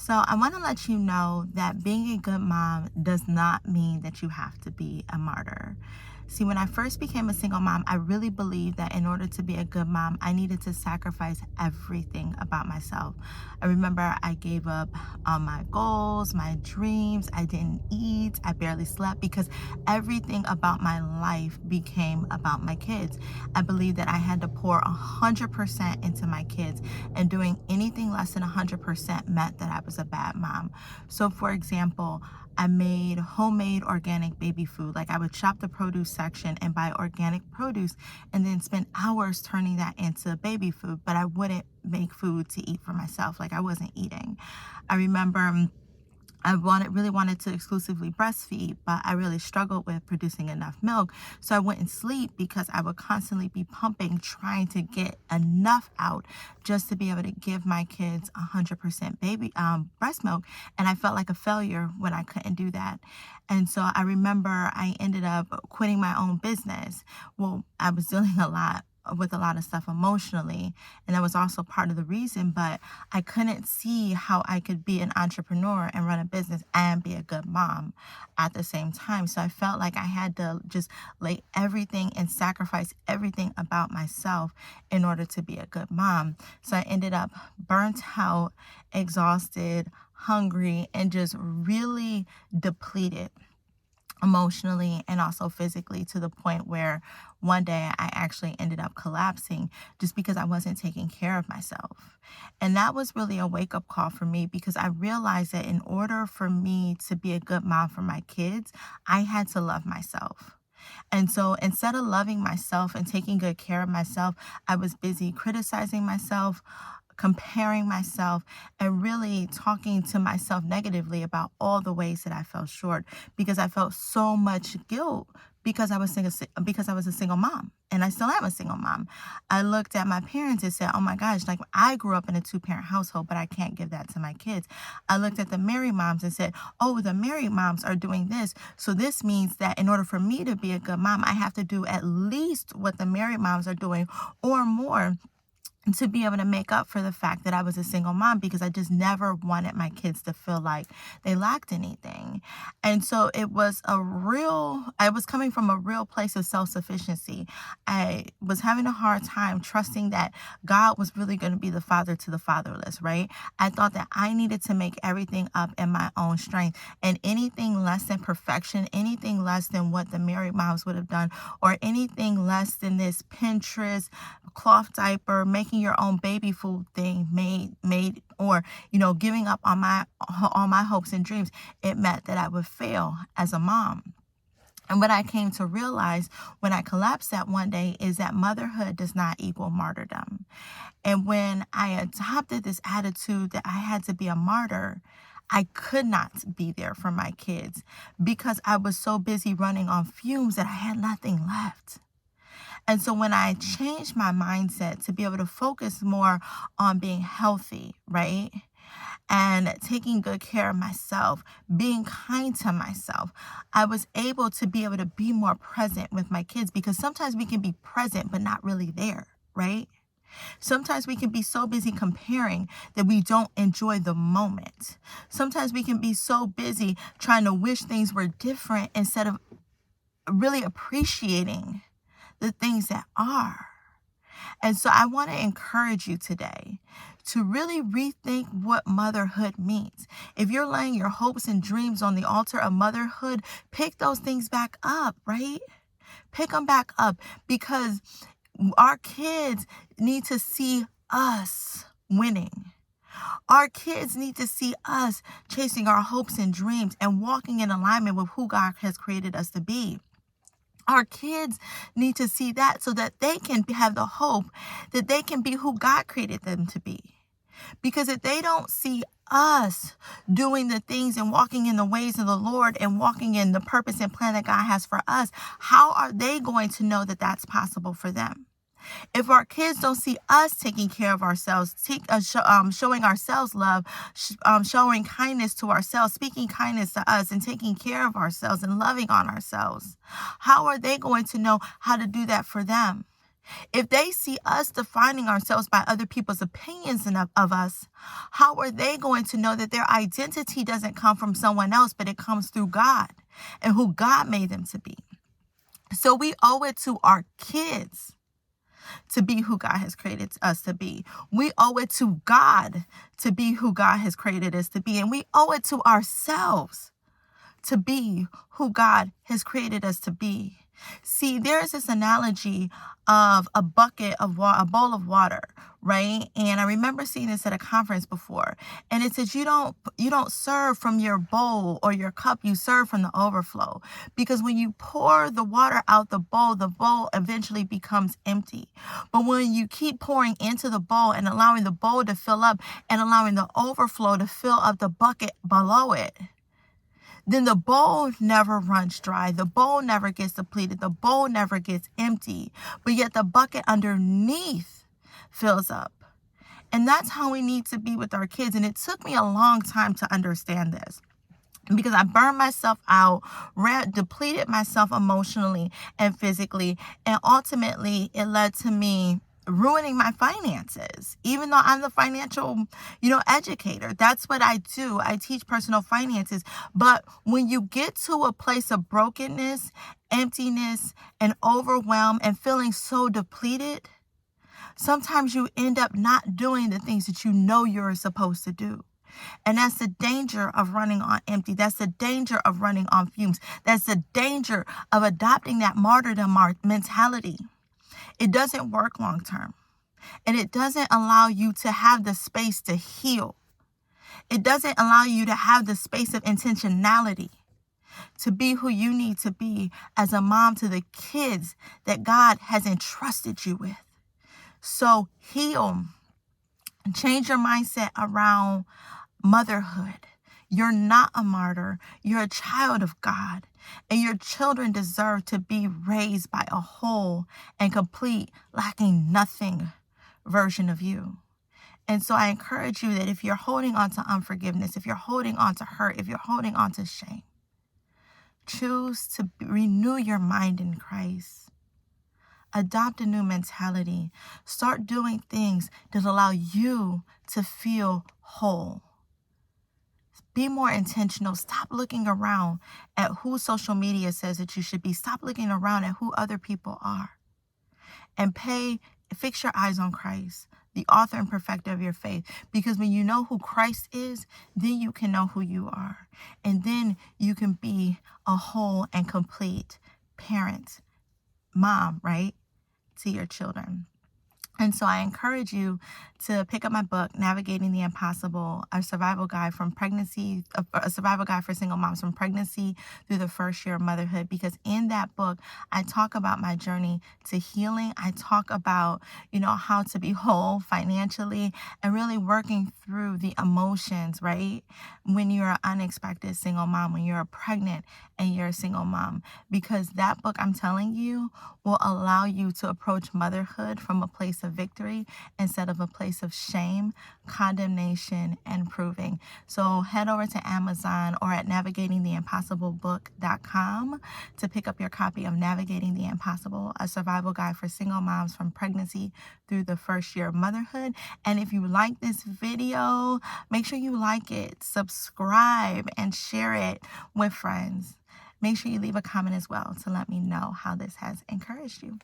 So I want to let you know that being a good mom does not mean that you have to be a martyr. See, when I first became a single mom, I really believed that in order to be a good mom, I needed to sacrifice everything about myself. I remember I gave up on my goals, my dreams. I didn't eat. I barely slept because everything about my life became about my kids. I believed that I had to pour 100% into my kids, and doing anything less than 100% meant that I was a bad mom. So, for example, I made homemade organic baby food. Like, I would shop the produce section and buy organic produce and then spend hours turning that into baby food, but I wouldn't make food to eat for myself. Like, I wasn't eating. I remember I really wanted to exclusively breastfeed, but I really struggled with producing enough milk. So I wouldn't sleep because I would constantly be pumping, trying to get enough out just to be able to give my kids 100% baby breast milk. And I felt like a failure when I couldn't do that. And so I remember I ended up quitting my own business. Well, I was dealing with a lot of stuff emotionally, and that was also part of the reason, but I couldn't see how I could be an entrepreneur and run a business and be a good mom at the same time. So I felt like I had to just lay everything and sacrifice everything about myself in order to be a good mom. So I ended up burnt out, exhausted, hungry, and just really depleted emotionally and also physically, to the point where one day I actually ended up collapsing just because I wasn't taking care of myself. And that was really a wake-up call for me, because I realized that in order for me to be a good mom for my kids, I had to love myself. And so instead of loving myself and taking good care of myself, I was busy criticizing myself, comparing myself, and really talking to myself negatively about all the ways that I fell short, because I felt so much guilt because because I was a single mom, and I still am a single mom. I looked at my parents and said, "Oh my gosh, like, I grew up in a two-parent household, but I can't give that to my kids." I looked at the married moms and said, "Oh, the married moms are doing this. So this means that in order for me to be a good mom, I have to do at least what the married moms are doing or more, to be able to make up for the fact that I was a single mom, because I just never wanted my kids to feel like they lacked anything." And so I was coming from a real place of self-sufficiency. I was having a hard time trusting that God was really going to be the father to the fatherless, right? I thought that I needed to make everything up in my own strength, and anything less than perfection, anything less than what the married moms would have done, or anything less than this Pinterest cloth diaper, making your own baby food thing made or giving up on my hopes and dreams, it meant that I would fail as a mom. And what I came to realize when I collapsed that one day is that motherhood does not equal martyrdom. And when I adopted this attitude that I had to be a martyr, I could not be there for my kids because I was so busy running on fumes that I had nothing left. And so when I changed my mindset to be able to focus more on being healthy, right? And taking good care of myself, being kind to myself, I was able to be able to be more present with my kids, because sometimes we can be present but not really there, right? Sometimes we can be so busy comparing that we don't enjoy the moment. Sometimes we can be so busy trying to wish things were different instead of really appreciating the things that are. And so I want to encourage you today to really rethink what motherhood means. If you're laying your hopes and dreams on the altar of motherhood, pick those things back up, right? Pick them back up, because our kids need to see us winning. Our kids need to see us chasing our hopes and dreams and walking in alignment with who God has created us to be. Our kids need to see that so that they can have the hope that they can be who God created them to be. Because if they don't see us doing the things and walking in the ways of the Lord and walking in the purpose and plan that God has for us, how are they going to know that that's possible for them? If our kids don't see us taking care of ourselves, showing ourselves love, showing kindness to ourselves, speaking kindness to us, and taking care of ourselves and loving on ourselves, how are they going to know how to do that for them? If they see us defining ourselves by other people's opinions of us, how are they going to know that their identity doesn't come from someone else, but it comes through God and who God made them to be? So we owe it to our kids to be who God has created us to be. We owe it to God to be who God has created us to be. And we owe it to ourselves to be who God has created us to be. See, there's this analogy of a bucket of water, a bowl of water, right? And I remember seeing this at a conference before. And it says you don't serve from your bowl or your cup, you serve from the overflow. Because when you pour the water out the bowl eventually becomes empty. But when you keep pouring into the bowl and allowing the bowl to fill up and allowing the overflow to fill up the bucket below it, then the bowl never runs dry. The bowl never gets depleted. The bowl never gets empty. But yet the bucket underneath fills up. And that's how we need to be with our kids. And it took me a long time to understand this, because I burned myself out, depleted myself emotionally and physically. And ultimately, it led to me ruining my finances, even though I'm the financial, educator. That's what I do. I teach personal finances. But when you get to a place of brokenness, emptiness, and overwhelm and feeling so depleted, sometimes you end up not doing the things that you know you're supposed to do. And that's the danger of running on empty. That's the danger of running on fumes. That's the danger of adopting that martyrdom mentality. It doesn't work long term. And it doesn't allow you to have the space to heal. It doesn't allow you to have the space of intentionality to be who you need to be as a mom to the kids that God has entrusted you with. So heal. Change your mindset around motherhood. You're not a martyr. You're a child of God. And your children deserve to be raised by a whole and complete, lacking nothing version of you. And so I encourage you that if you're holding on to unforgiveness, if you're holding on to hurt, if you're holding on to shame, choose to renew your mind in Christ. Adopt a new mentality. Start doing things that allow you to feel whole. Be more intentional. Stop looking around at who social media says that you should be. Stop looking around at who other people are. And fix your eyes on Christ, the author and perfecter of your faith. Because when you know who Christ is, then you can know who you are. And then you can be a whole and complete parent, mom, right, to your children. And so I encourage you to pick up my book, Navigating the Impossible, a survival guide for single moms from pregnancy through the first year of motherhood. Because in that book, I talk about my journey to healing. I talk about, how to be whole financially and really working through the emotions, right? When you're an unexpected single mom, when you're pregnant and you're a single mom. Because that book, I'm telling you, will allow you to approach motherhood from a place of victory instead of a place of shame, condemnation, and proving. So head over to Amazon or at navigatingtheimpossiblebook.com to pick up your copy of Navigating the Impossible, a survival guide for single moms from pregnancy through the first year of motherhood. And if you like this video, make sure you like it, subscribe, and share it with friends. Make sure you leave a comment as well to let me know how this has encouraged you.